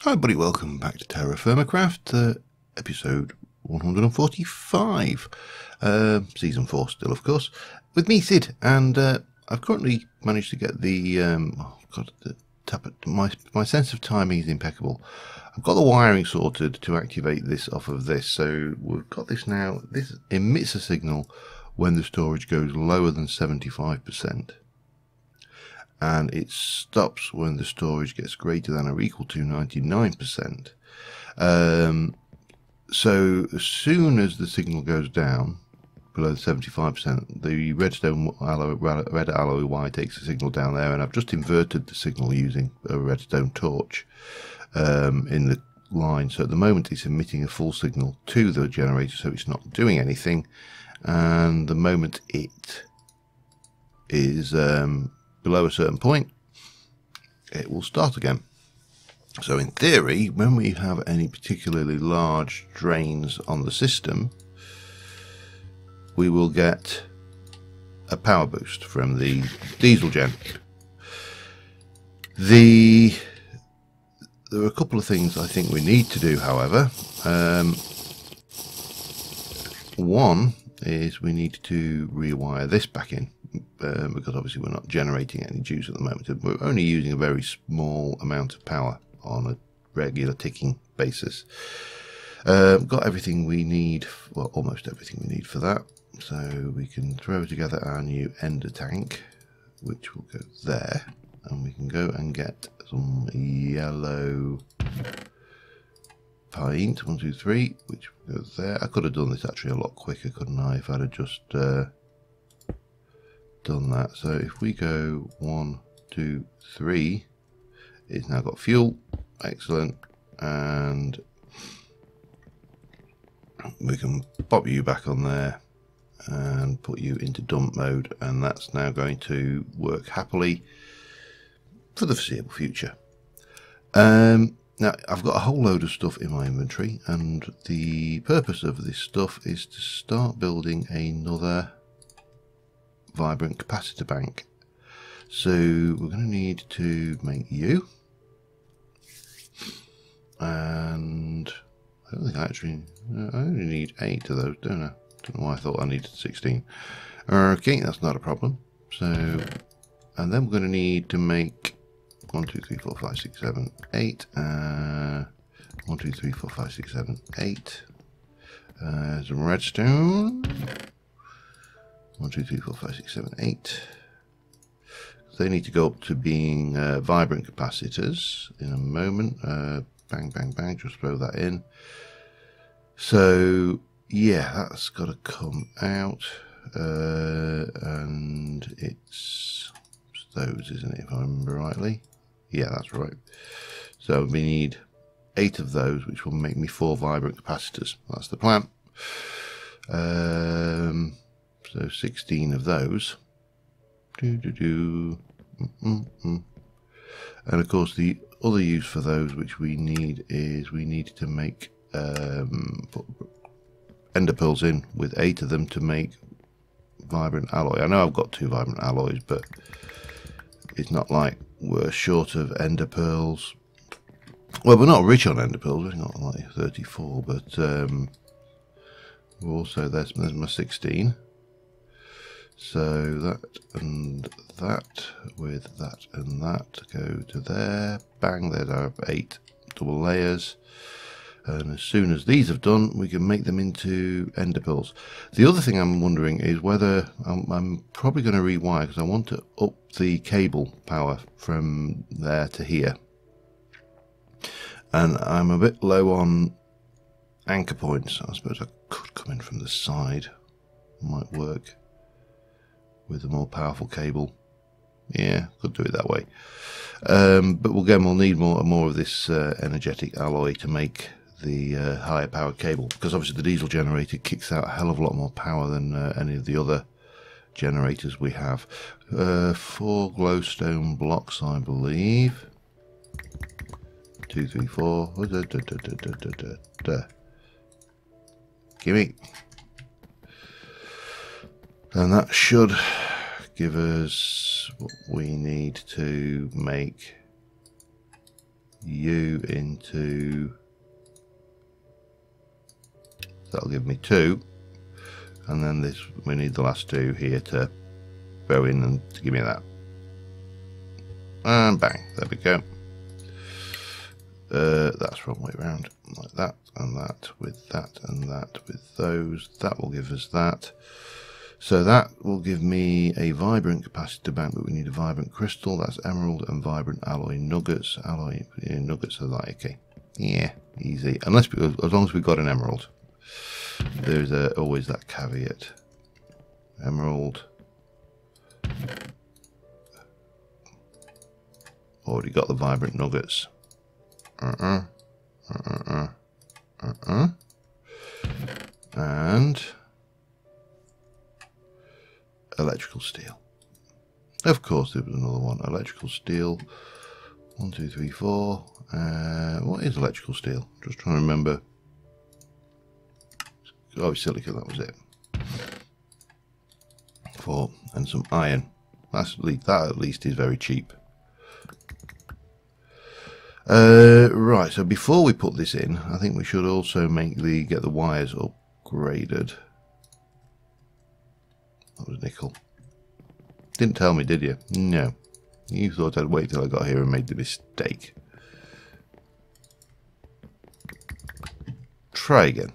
Hi everybody, welcome back to TerraFirmaCraft, episode 145, season 4 still of course, with me Sid, and I've currently managed to get the, my sense of timing is impeccable. I've got the wiring sorted to activate this off of this, so we've got this now. This emits a signal when the storage goes lower than 75%. And it stops when the storage gets greater than or equal to 99%. So as soon as the signal goes down below 75%, the red alloy wire takes the signal down there, and I've just inverted the signal using a redstone torch in the line. So at the moment it's emitting a full signal to the generator, so it's not doing anything, and the moment it is below a certain point, it will start again. So in theory, when we have any particularly large drains on the system, we will get a power boost from the diesel gen. There are a couple of things I think we need to do, however. One is we need to rewire this back in. Because obviously we're not generating any juice at the moment. We're only using a very small amount of power on a regular ticking basis. Got everything we need, well, almost everything we need for that. So we can throw together our new ender tank, which will go there, and we can go and get some yellow paint, 1, 2, 3, which goes there. I could have done this actually a lot quicker, couldn't I, if I'd have just done that. So if we go 1, 2, 3, it's now got fuel. Excellent. And we can pop you back on there and put you into dump mode, and that's now going to work happily for the foreseeable future. Now I've got a whole load of stuff in my inventory, and the purpose of this stuff is to start building another vibrant capacitor bank. So we're going to need to make you, and I don't think I only need 8 of those, don't I? Don't know why I thought I needed 16. Okay, that's not a problem. So, and then we're going to need to make 1, 2, 3, 4, 5, 6, 7, 8. 1, 2, 3, 4, 5, 6, 7, 8. Some redstone. 1, 2, 3, 4, 5, 6, 7, 8. They need to go up to being vibrant capacitors in a moment. Bang, bang, bang, just throw that in. So, yeah, that's got to come out. And it's those, isn't it, if I remember rightly? Yeah, that's right. So we need 8 of those, which will make me 4 vibrant capacitors. That's the plan. So 16 of those. And of course the other use for those which we need is we need to make put ender pearls in with 8 of them to make vibrant alloy. I know I've got 2 vibrant alloys, but it's not like we're short of ender pearls. Well, we're not rich on ender pearls, we're not like 34, but we're also, there's my 16. So that and that with that and that go to there. Bang, there's our 8 double layers. And as soon as these have done, we can make them into ender pearls. The other thing I'm wondering is whether I'm probably going to rewire, because I want to up the cable power from there to here. And I'm a bit low on anchor points. I suppose I could come in from the side. Might work with a more powerful cable. Yeah, could do it that way. But we'll need more of this energetic alloy to make the higher powered cable, because obviously the diesel generator kicks out a hell of a lot more power than any of the other generators we have. 4 glowstone blocks, I believe. 2, 3, 4. Gimme. And that should give us what we need to make you into, that'll give me 2, and then this, we need the last 2 here to go in and to give me that, and bang, there we go. That's wrong way around, like that and that with that and that with those. That will give us that. So that will give me a vibrant capacitor bank, but we need a vibrant crystal. That's emerald and vibrant alloy nuggets. Alloy nuggets are like, okay, yeah, easy. Unless as long as we've got an emerald. There's always that caveat. Emerald. Already got the vibrant nuggets. And electrical steel. Of course, there was another one. Electrical steel. 1, 2, 3, 4. What is electrical steel? Just trying to remember. Oh, silica. That was it. 4 and some iron. That at least is very cheap. Right, so before we put this in, I think we should also get the wires upgraded. That was nickel. Didn't tell me, did you? No. You thought I'd wait till I got here and made the mistake. Try again.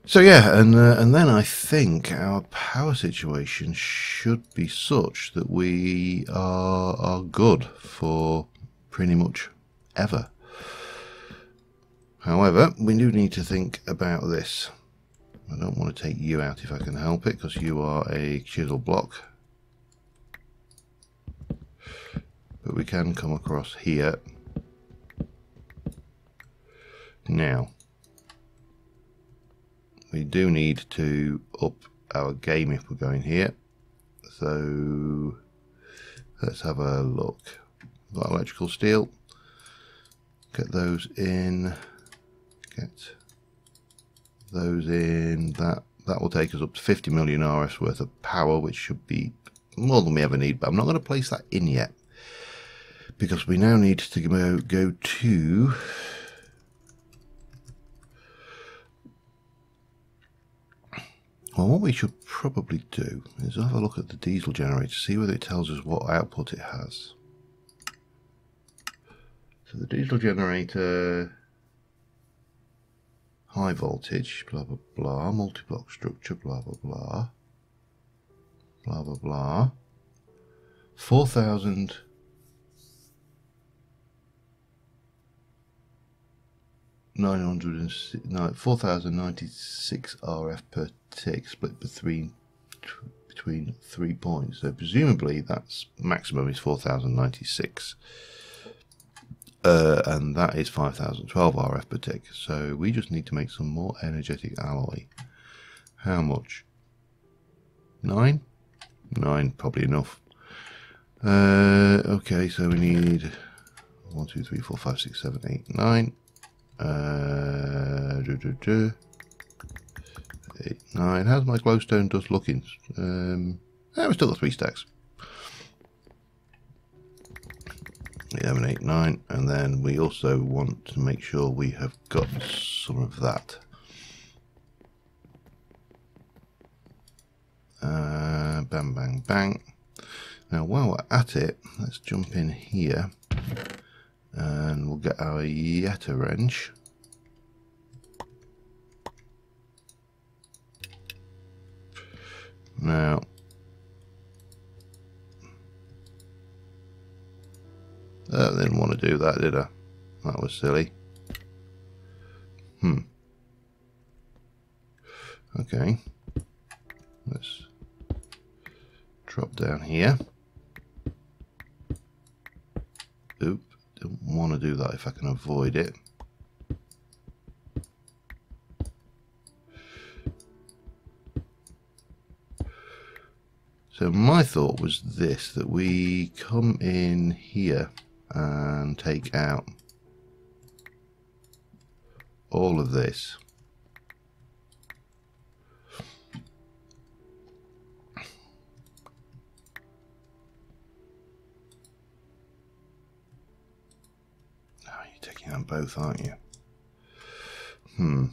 So yeah, and then I think our power situation should be such that we are good for pretty much ever. However, we do need to think about this. I don't want to take you out if I can help it, because you are a chisel block. But we can come across here. Now, we do need to up our game if we're going here. So let's have a look. We've got electrical steel. Get those in. Get those in. That will take us up to 50 million RFs worth of power, which should be more than we ever need. But I'm not going to place that in yet, because we now need to go to well, what we should probably do is have a look at the diesel generator, see whether it tells us what output it has. So the diesel generator, high voltage, blah blah blah, multi-block structure, blah blah blah, blah blah blah, 4,096 RF per tick, split between 3 points. So presumably that's maximum is 4,096. And that is 5,012 RF per tick. So we just need to make some more energetic alloy. How much? 9? 9, probably enough. Okay, so we need 1, 2, 3, 4, 5, 6, 7, 8, 9. 8, 9. How's my glowstone dust looking? We've still got 3 stacks. 11, 8, 9, and then we also want to make sure we have got some of that. Bang, bang, bang. Now, while we're at it, let's jump in here, and we'll get our Yeta wrench. Now, I didn't want to do that, did I? That was silly. Okay. Let's drop down here. Oop, don't want to do that if I can avoid it. So my thought was this, that we come in here and take out all of this. can both, aren't you? And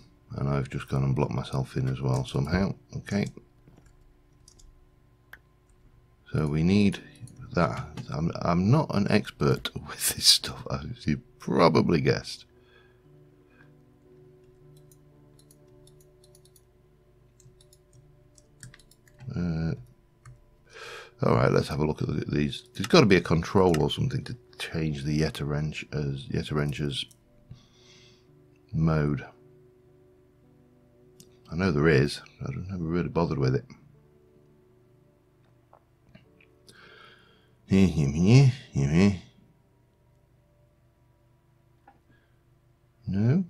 I've just gone and blocked myself in as well somehow. Okay. So we need that. I'm not an expert with this stuff, as you probably guessed. Alright, let's have a look at these. There's got to be a control or something to change the Yetterwrench's mode. I know there is. I've never really bothered with it. No?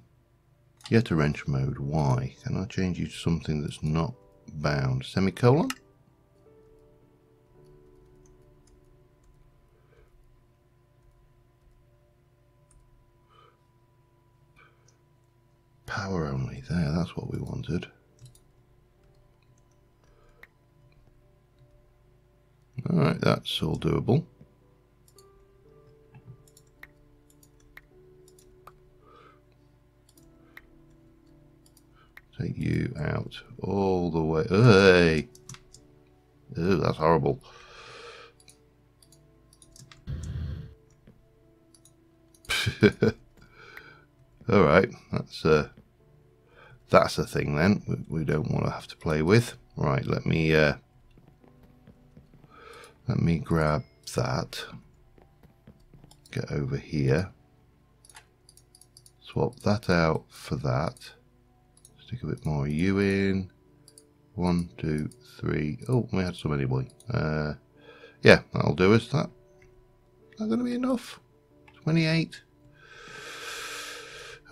Yetterwrench mode. Why? Can I change you to something that's not bound? Semicolon? Power only. There, that's what we wanted. Alright, that's all doable. Take you out all the way. Hey! Ew, that's horrible. Alright, that's a thing then we don't want to have to play with. Right, let me grab that, get over here, swap that out for that, stick a bit more U in. 1, 2, 3. Oh, we had some anyway. Yeah, that'll do us. That going to be enough? 28.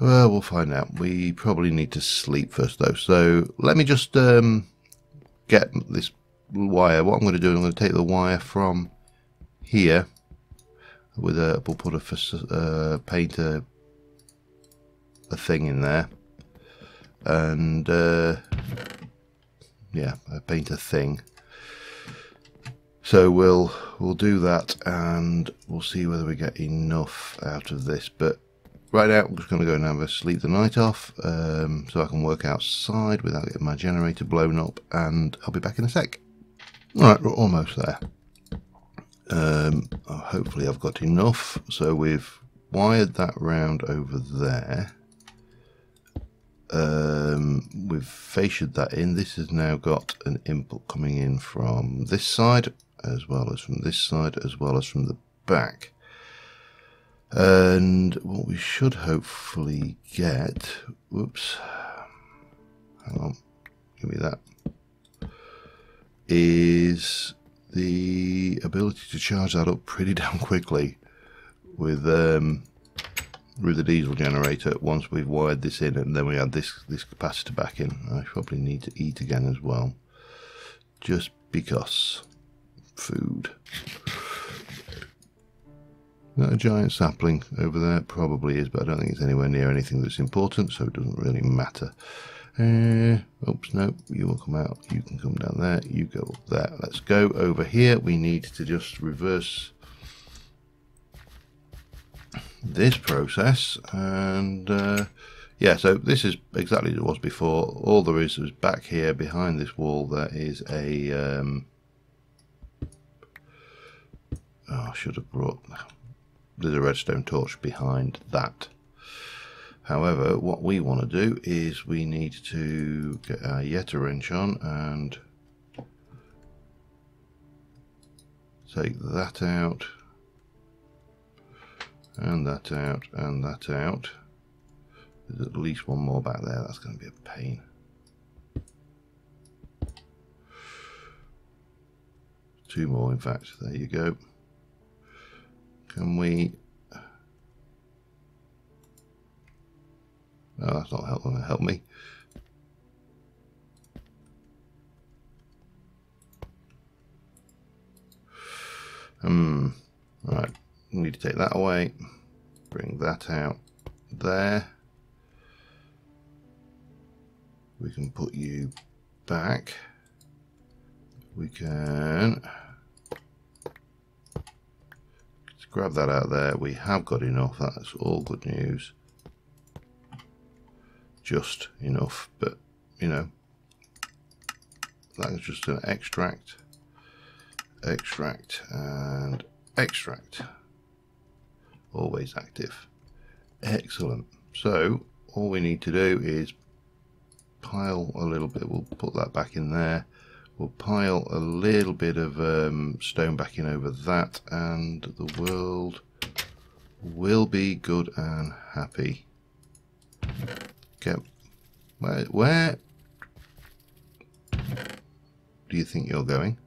Well, we'll find out. We probably need to sleep first though. So let me just get this wire. What I'm going to do, I'm going to take the wire from here with we'll put paint a thing in there, and yeah, paint a thing. So we'll do that, and we'll see whether we get enough out of this. But right now, I'm just going to go and have a sleep the night off, so I can work outside without getting my generator blown up, and I'll be back in a sec. Alright, we're almost there. Hopefully I've got enough. So we've wired that round over there. We've fasciated that in. This has now got an input coming in from this side, as well as from this side, as well as from the back. And what we should hopefully get, whoops, hang on, give me that, is the ability to charge that up pretty damn quickly with the diesel generator once we've wired this in, and then we add this capacitor back in. I probably need to eat again as well, just because. Food. Is that a giant sapling over there? Probably is, but I don't think it's anywhere near anything that's important, so it doesn't really matter. Oops, no, you will come out, you can come down there, you go up there. Let's go over here. We need to just reverse this process, and yeah, so this is exactly as it was before. All there is back here behind this wall there is a oh, I should have brought, there's a redstone torch behind that. However, what we want to do is we need to get our Yetterwrench on and take that out, and that out, and that out. There's at least one more back there. That's going to be a pain. Two more, in fact. There you go. Can we... Oh, that's not helping. Help me. Right. We need to take that away. Bring that out there. We can put you back. We can grab that out there. We have got enough. That's all good news. just enough, but you know, that's just an extract, and extract. Always active. Excellent. So all we need to do is pile a little bit. We'll put that back in there. We'll pile a little bit of stone back in over that, and the world will be good and happy. Okay, where do you think you're going?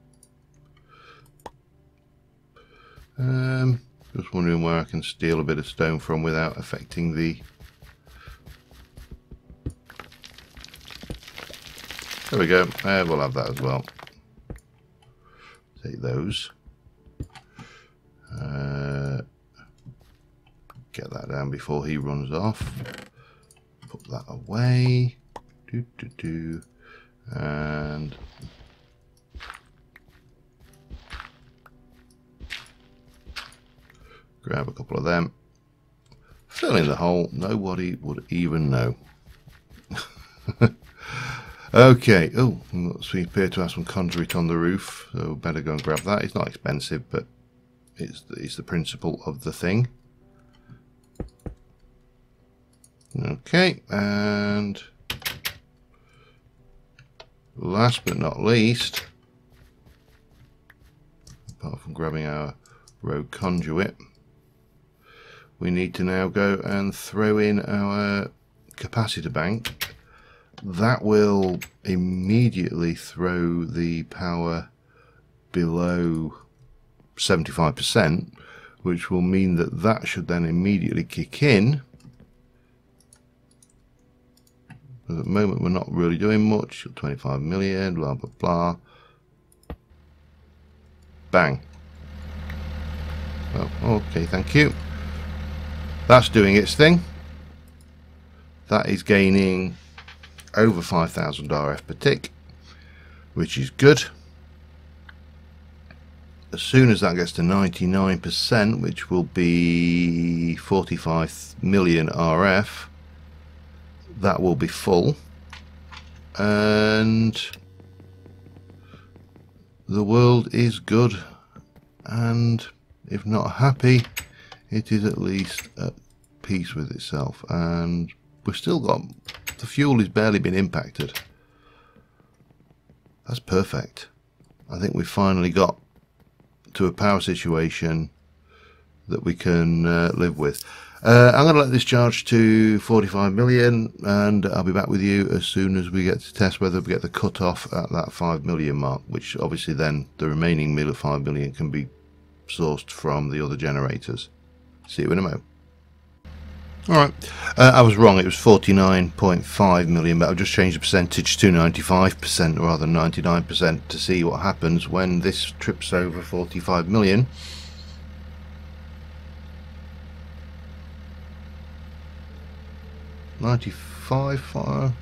Just wondering where I can steal a bit of stone from without affecting the... There we go. We'll have that as well. Take those. Get that down before he runs off. Put that away. And grab a couple of them. Fill in the hole. Nobody would even know. Okay. Oh, we appear to have some conduit on the roof, so better go and grab that. It's not expensive, but it's the principle of the thing. Okay, and last but not least, apart from grabbing our rogue conduit, we need to now go and throw in our capacitor bank. That will immediately throw the power below 75%, which will mean that that should then immediately kick in. At the moment we're not really doing much. 25 million, blah blah blah. Bang. Oh, okay, thank you. That's doing its thing. That is gaining over 5,000 RF per tick, which is good. As soon as that gets to 99%, which will be 45 million RF, that will be full, and the world is good, and if not happy, it is at least at peace with itself. And we've still got, the fuel has barely been impacted. That's perfect. I think we've finally got to a power situation that we can live with. I'm going to let this charge to 45 million, and I'll be back with you as soon as we get to test whether we get the cut off at that 5 million mark, which obviously then the remaining 5 million can be sourced from the other generators. See you in a moment. Alright, I was wrong, it was 49.5 million, but I've just changed the percentage to 95% rather than 99% to see what happens when this trips over 45 million. $95.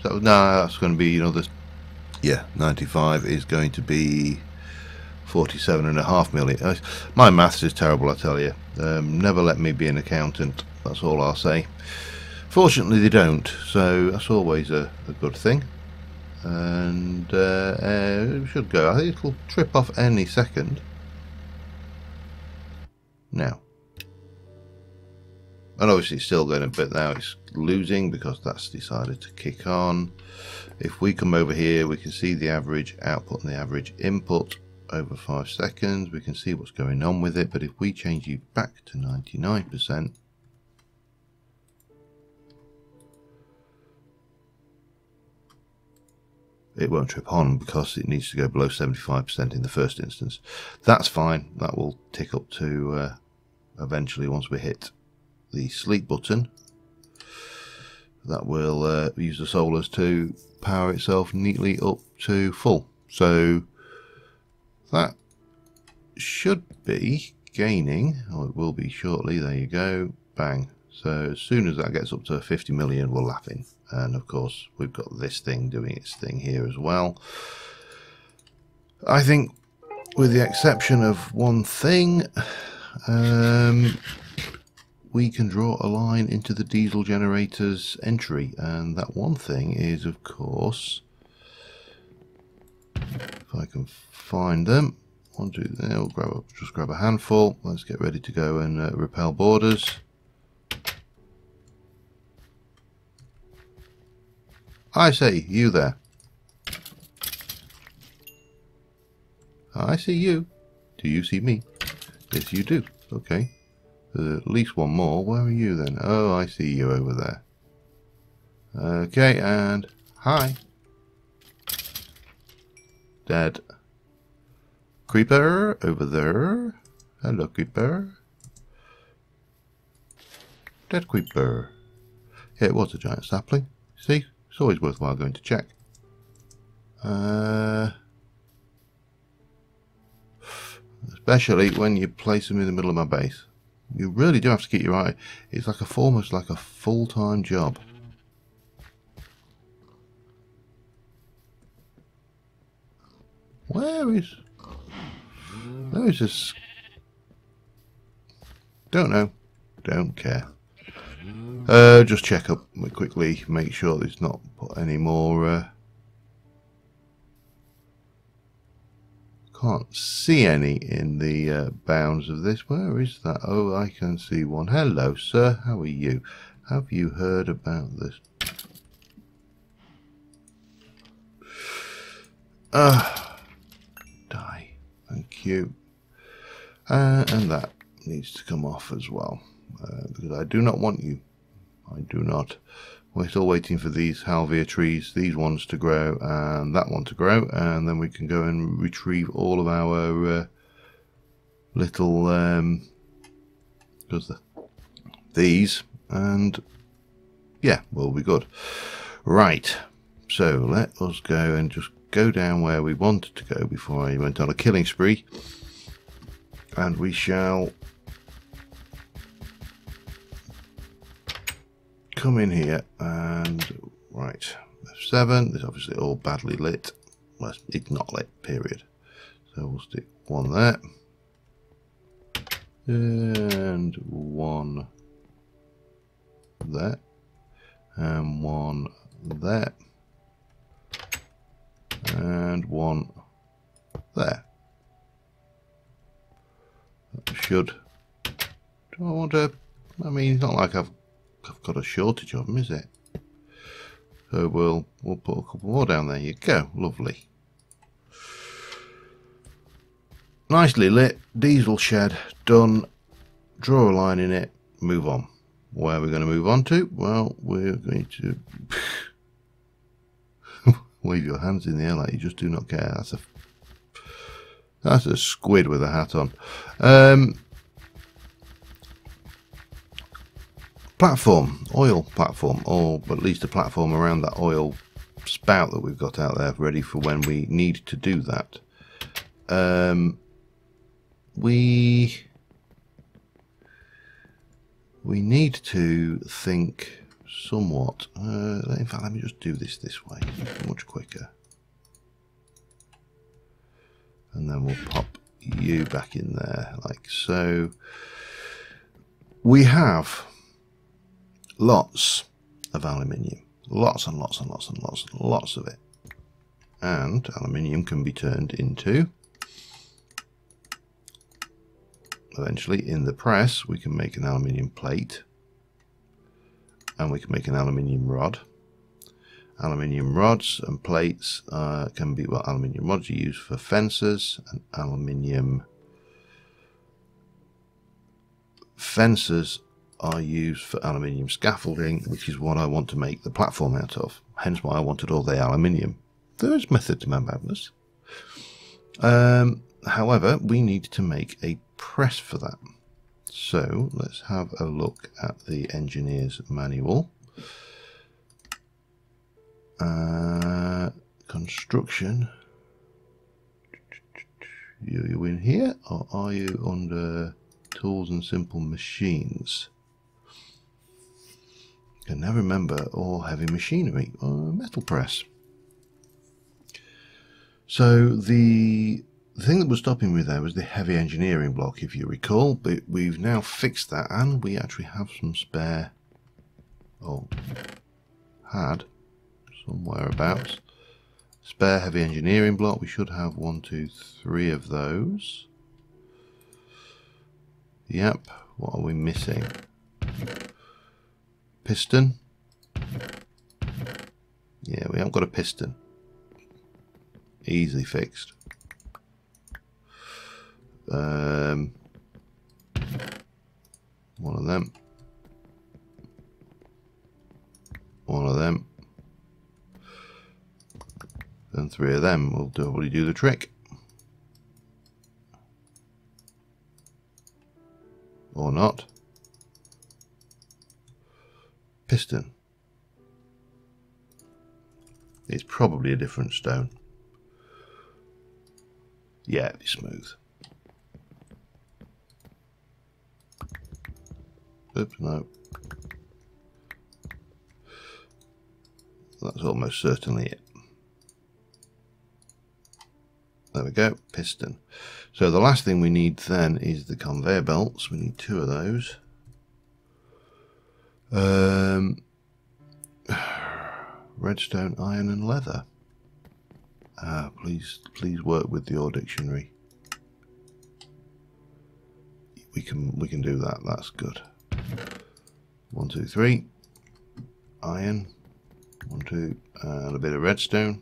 So no, that's going to be another. Yeah, 95 is going to be 47.5 million. My maths is terrible, I tell you. Never let me be an accountant. That's all I'll say. Fortunately, they don't, so that's always a good thing. And it should go. I think it'll trip off any second. Now. And obviously it's still going a bit now, it's losing because that's decided to kick on. If we come over here, we can see the average output and the average input over 5 seconds. We can see what's going on with it, but if we change you back to 99%, it won't trip on because it needs to go below 75% in the first instance. That's fine, that will tick up to eventually once we hit the sleep button. That will use the solars to power itself neatly up to full. So that should be gaining, or it will be shortly. There you go, bang. So as soon as that gets up to 50 million, we're laughing. And of course we've got this thing doing its thing here as well. I think with the exception of one thing, we can draw a line into the diesel generator's entry. And that one thing is, of course, if I can find them, one, two, there, we'll just grab a handful. Let's get ready to go and repel borders. I say, you there. I see you. Do you see me? Yes, you do. Okay. There's at least one more. Where are you then? Oh, I see you over there. Okay, and hi. Dead. Creeper over there. Hello, creeper. Dead creeper. Yeah, it was a giant sapling. See? It's always worthwhile going to check. Especially when you place them in the middle of my base. You really do have to keep your eye. It's like almost like a full-time job. Where is this? Don't know. Don't care. Just check up quickly. Make sure there's not put any more. Can't see any in the bounds of this. Where is that? Oh, I can see one. Hello, sir. How are you? Have you heard about this? Die. Thank you. And that needs to come off as well. Because I do not want you. I do not. We're still waiting for these halvia trees, these ones to grow, and that one to grow, and then we can go and retrieve all of our little these, and yeah, we'll be good. Right, so let us go and just go down where we wanted to go before I went on a killing spree, and we shall come in here and right, F7. This is obviously all badly lit. Well, it's not lit, period. So we'll stick one there and one there and one there and one there. That should. Do I want to? I mean, it's not like I've got a shortage of them, is it? So we'll put a couple more down there. You go, lovely. Nicely lit diesel shed done. Draw a line in it. Move on. Where are we going to move on to? Well, we're going to wave your hands in the air like you just do not care. That's a squid with a hat on. Platform, oil platform, or at least a platform around that oil spout that we've got out there ready for when we need to do that. We need to think somewhat. In fact, let me just do this way. It's much quicker. And then we'll pop you back in there like so. We have lots of aluminium, lots and lots and lots and lots and lots of it, and aluminium can be turned into, eventually in the press we can make an aluminium plate, and we can make an aluminium rod. Aluminium rods and plates can be, well, aluminium rods are used for fences, and aluminium fences are used for aluminium scaffolding, which is what I want to make the platform out of. Hence why I wanted all the aluminium. There is method to my madness. However, we need to make a press for that. So let's have a look at the engineer's manual. Construction. Are you in here, or are you under tools and simple machines? I can never remember. All heavy machinery or metal press. So the The thing that was stopping me there was the heavy engineering block, if you recall, but we've now fixed that, and we actually have some spare, or had somewhere about spare heavy engineering block. We should have 1, 2, 3 of those. Yep. What are we missing? Piston. Yeah, we haven't got a piston. Easily fixed. One of them. One of them. And 3 of them will probably do the trick. Or not. Piston. It's probably a different stone. Yeah, it'd be smooth. Oops, no. That's almost certainly it. There we go, piston. So the last thing we need then is the conveyor belts. We need 2 of those. Redstone, iron and leather. Please work with your dictionary. We can do that. That's good. 1, 2, 3. Iron. 1, 2, and a bit of redstone.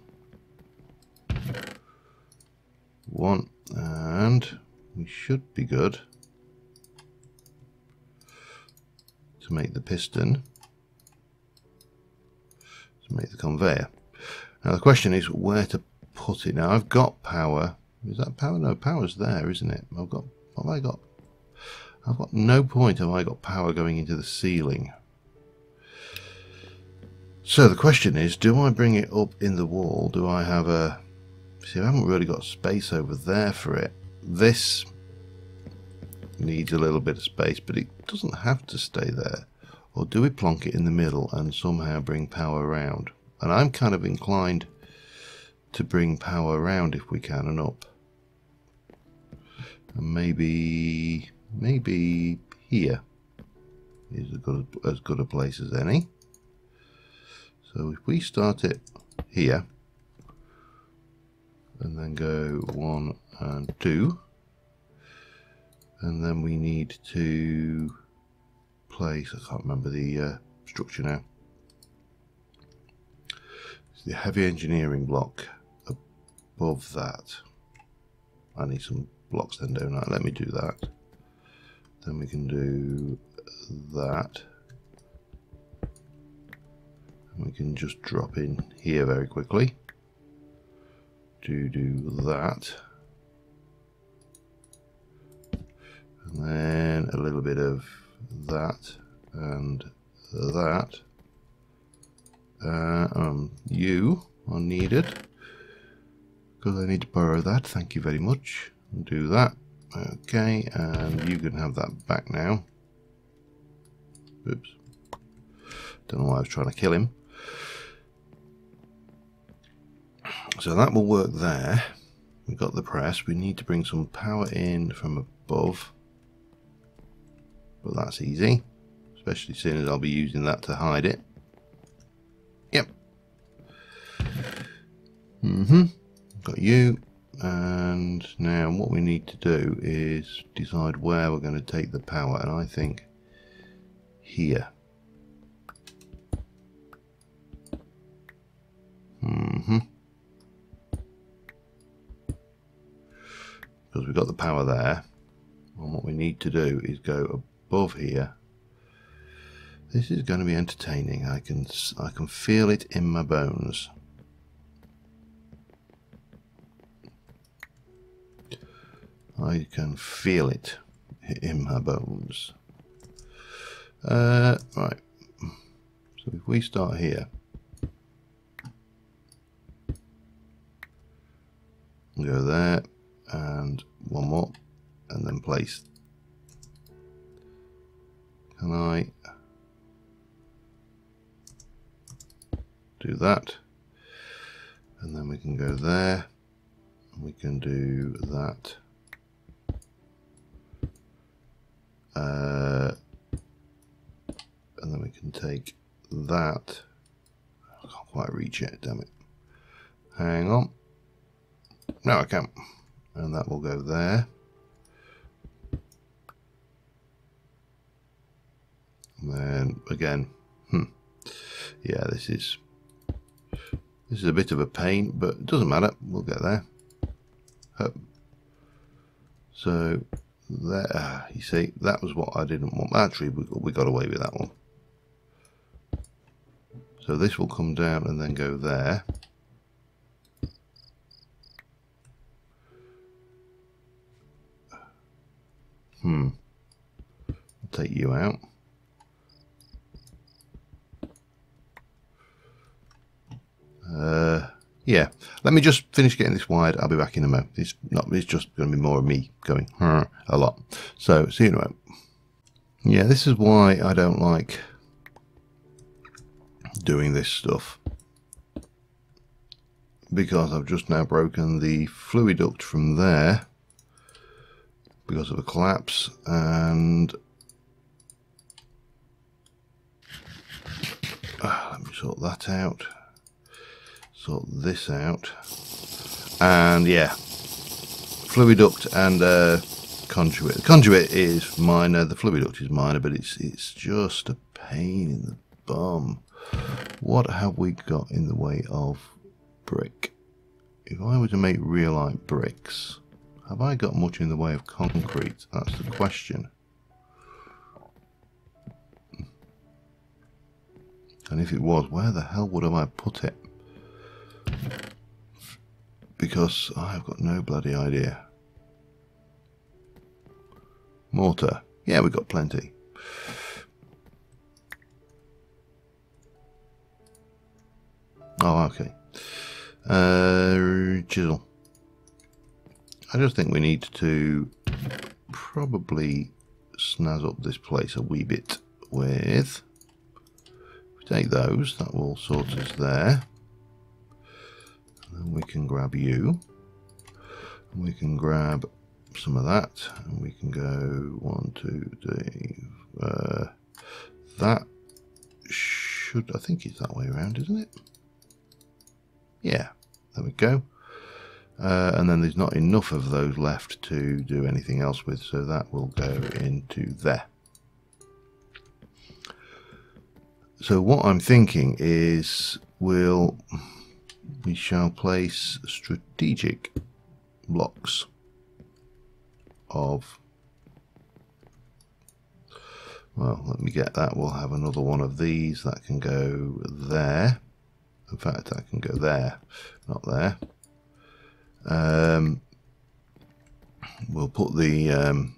1, and we should be good to make the piston, to make the conveyor. Now the question is where to put it. Now I've got power. Is that power? No, power's there, isn't it? What have I got? I've got no point have I got power going into the ceiling. So the question is, do I bring it up in the wall? Do I have a... See, I haven't really got space over there for it. This needs a little bit of space, but it doesn't have to stay there. Or do we plonk it in the middle and somehow bring power around? And I'm kind of inclined to bring power around if we can and up. And maybe here is as good a place as any. So if we start it here and then go 1 and 2, and then we need to place, I can't remember the structure now. It's the heavy engineering block above that. I need some blocks then, don't I? Let me do that. Then we can do that. And we can just drop in here very quickly to do that. And then a little bit of that and that. You are needed because I need to borrow that. Thank you very much. I'll do that. Okay, and you can have that back now. Oops. Don't know why I was trying to kill him. So that will work there. We've got the press. We need to bring some power in from above. But that's easy. Especially seeing as I'll be using that to hide it. Yep. Got you. And now what we need to do is decide where we're going to take the power. And I think here. Because we've got the power there. And what we need to do is go above here. This is going to be entertaining. I can feel it in my bones. I can feel it in my bones. Right. So if we start here. Go there. And one more. And then place. Can I do that? And then we can go there. We can do that. And then we can take that. I can't quite reach it, damn it. Hang on. No, I can't. And that will go there. And then again, yeah, this is a bit of a pain, but it doesn't matter. We'll get there. So there, you see, that was what I didn't want. Actually, we got away with that one. So this will come down and then go there. I'll take you out. Yeah, let me just finish getting this wired. I'll be back in a moment. It's just going to be more of me going a lot. So see you in a moment. Yeah, this is why I don't like doing this stuff, because I've just now broken the fluid duct from there because of a collapse, and let me sort that out. Sort this out, and yeah, fluid duct and conduit. The conduit is minor, the fluid duct is minor, but it's just a pain in the bum. What have we got in the way of brick? If I were to make rhyolite bricks, have I got much in the way of concrete? That's the question. And if it was, where the hell would I put it? Because I've got no bloody idea. Mortar. Yeah, we've got plenty. Oh, okay. Chisel. I just think we need to probably snazz up this place a wee bit with... If we take those, that will sort us there. And we can grab you. We can grab some of that, and we can go 1, 2, 3. That should, I think it's that way around, isn't it? Yeah, there we go. And then there's not enough of those left to do anything else with, so that will go into there. So what I'm thinking is we shall place strategic blocks of, well, let me get that. We'll have another one of these that can go there. In fact, that can go there, not there. We'll put the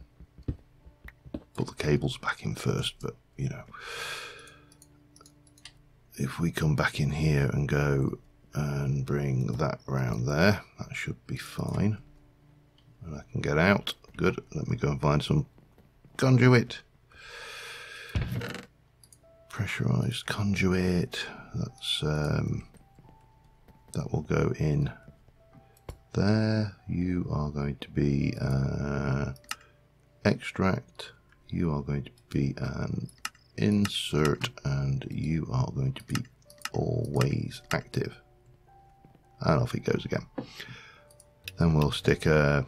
cables back in first, but you know, if we come back in here and go and bring that around there, that should be fine. And I can get out. Good. Let me go and find some conduit. Pressurized conduit. That's that will go in there. You are going to be extract. You are going to be an insert, and you are going to be always active. And off it goes again. Then we'll stick a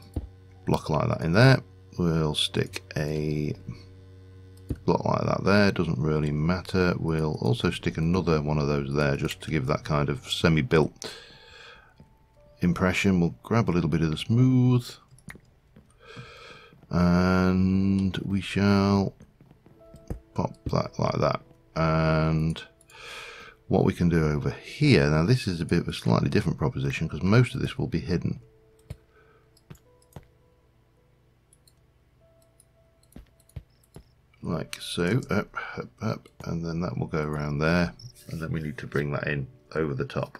block like that in there. We'll stick a block like that there, doesn't really matter. We'll also stick another one of those there just to give that kind of semi-built impression. We'll grab a little bit of the smooth, and we shall pop that like that. And what we can do over here, now this is a bit of a slightly different proposition because most of this will be hidden. Like so, up, up, up, and then that will go around there, and then we need to bring that in over the top.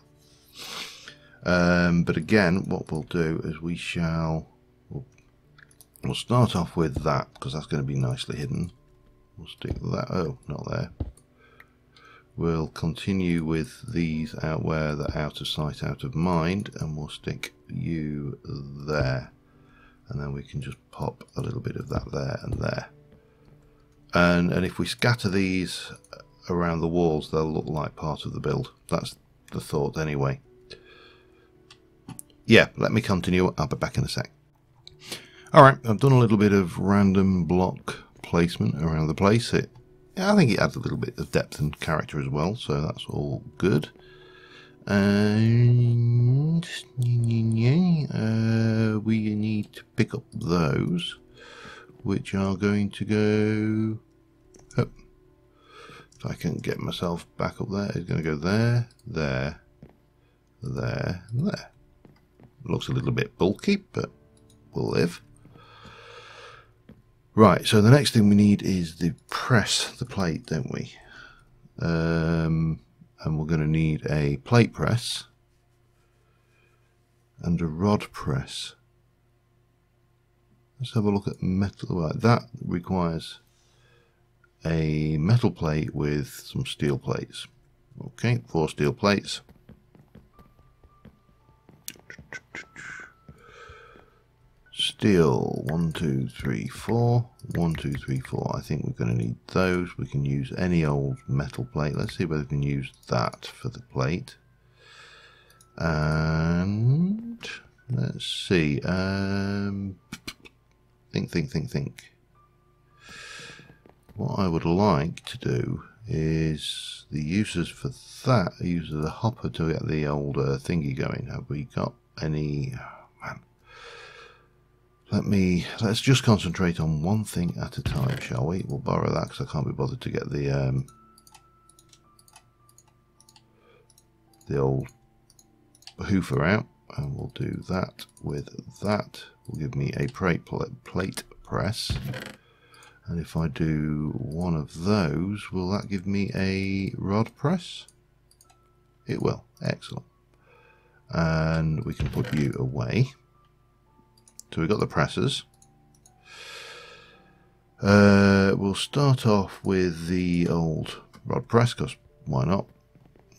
But again, what we'll do is we'll start off with that, because that's going to be nicely hidden. We'll stick that, oh, not there. We'll continue with these out where they're out of sight, out of mind, and we'll stick you there, and then we can just pop a little bit of that there and there. And if we scatter these around the walls, they'll look like part of the build. That's the thought anyway. Yeah, let me continue. I'll be back in a sec. Alright, I've done a little bit of random block placement around the place. I think it adds a little bit of depth and character as well, so that's all good. And we need to pick up those, which are going to go... Oh, if I can get myself back up there, it's going to go there, there, there, and there. Looks a little bit bulky, but we'll live. Right, so the next thing we need is the press, the plate, don't we? And we're going to need a plate press and a rod press. Let's have a look at metal. Right, that requires a metal plate with some steel plates. Okay, 4 steel plates. Steel, 1, 2, 3, 4. 1, 2, 3, 4. I think we're going to need those. We can use any old metal plate. Let's see whether we can use that for the plate. And let's see. Think. What I would like to do is the uses for that. Use the hopper to get the old thingy going. Have we got any? Let's just concentrate on one thing at a time, shall we? We'll borrow that because I can't be bothered to get the old hoofer out, and we'll do that with that. Will give me a plate press, and if I do one of those, will that give me a rod press? It will. Excellent. And we can put you away. So we've got the presses. We'll start off with the old rod press, because why not?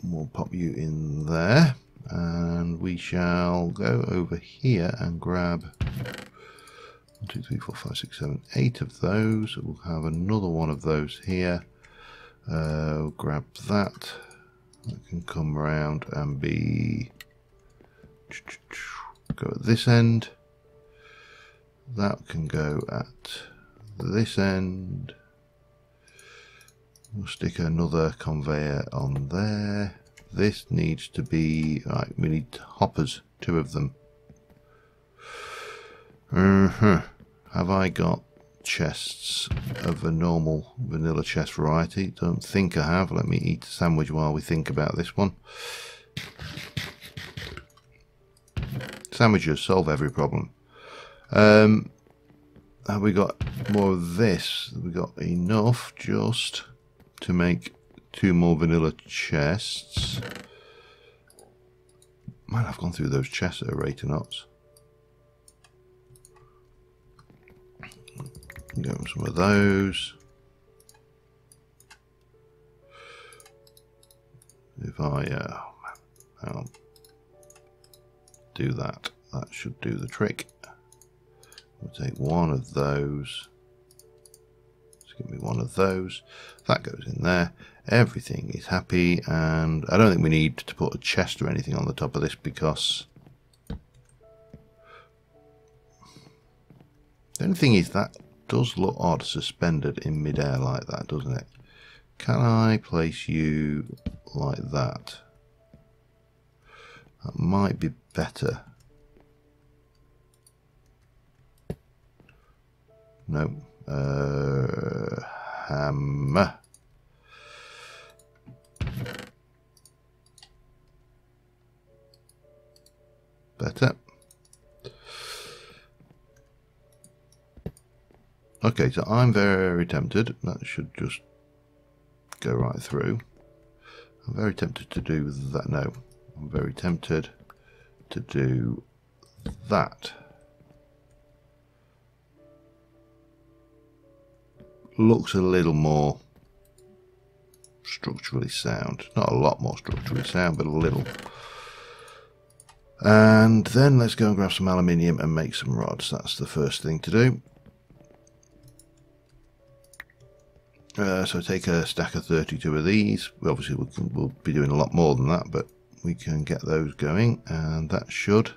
We'll pop you in there, and we shall go over here and grab 1, 2, 3, 4, 5, 6, 7, 8 of those. We'll have another one of those here. We'll grab that. That can come around and be... go at this end. That can go at this end. We'll stick another conveyor on there. This needs to be... right, we need hoppers, 2 of them. Have I got chests of a normal vanilla chest variety? Don't think I have. Let me eat a sandwich while we think about this one. Sandwiches solve every problem. Have we got more of this? We got enough just to make 2 more vanilla chests. Man, I've gone through those chests at a rate of knots. Get some of those. If I I'll do that, that should do the trick. We'll take one of those. Just give me one of those. That goes in there. Everything is happy, and I don't think we need to put a chest or anything on the top of this, because the only thing is that does look odd suspended in midair like that, doesn't it? Can I place you like that? That might be better. No. Hammer. Better. Okay, so I'm very tempted. That should just go right through. I'm very tempted to do that. No, I'm very tempted to do that. Looks a little more structurally sound. Not a lot more structurally sound, but a little. And then let's go and grab some aluminium and make some rods. That's the first thing to do. So take a stack of 32 of these. Obviously we'll be doing a lot more than that, but we can get those going, and that should.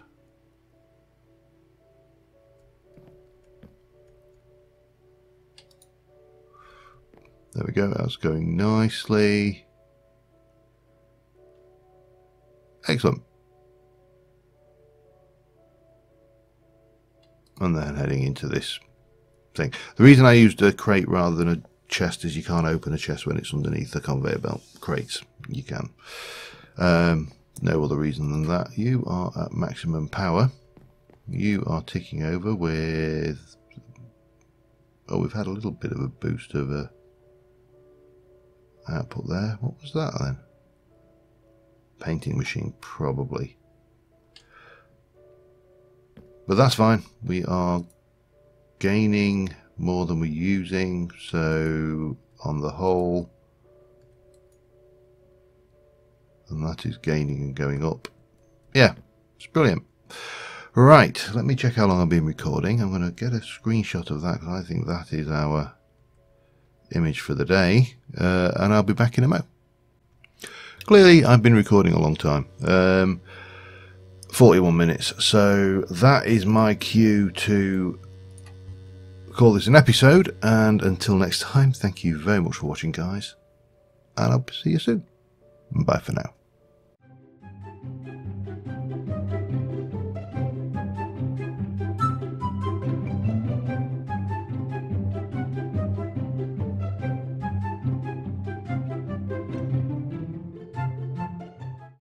There we go, that's going nicely. Excellent. And then heading into this thing. The reason I used a crate rather than a chest is you can't open a chest when it's underneath the conveyor belt. Crates, you can. No other reason than that. You are at maximum power. You are ticking over with... Oh, we've had a little bit of a boost of output there. What was that then? Painting machine, probably. But that's fine. We are gaining more than we're using, so on the whole, and that is gaining and going up. Yeah, it's brilliant. Right, let me check how long I've been recording. I'm going to get a screenshot of that because I think that is our image for the day, and I'll be back in a mo. Clearly I've been recording a long time, 41 minutes, so that is my cue to call this an episode. And until next time, thank you very much for watching, guys, and I'll see you soon. Bye for now.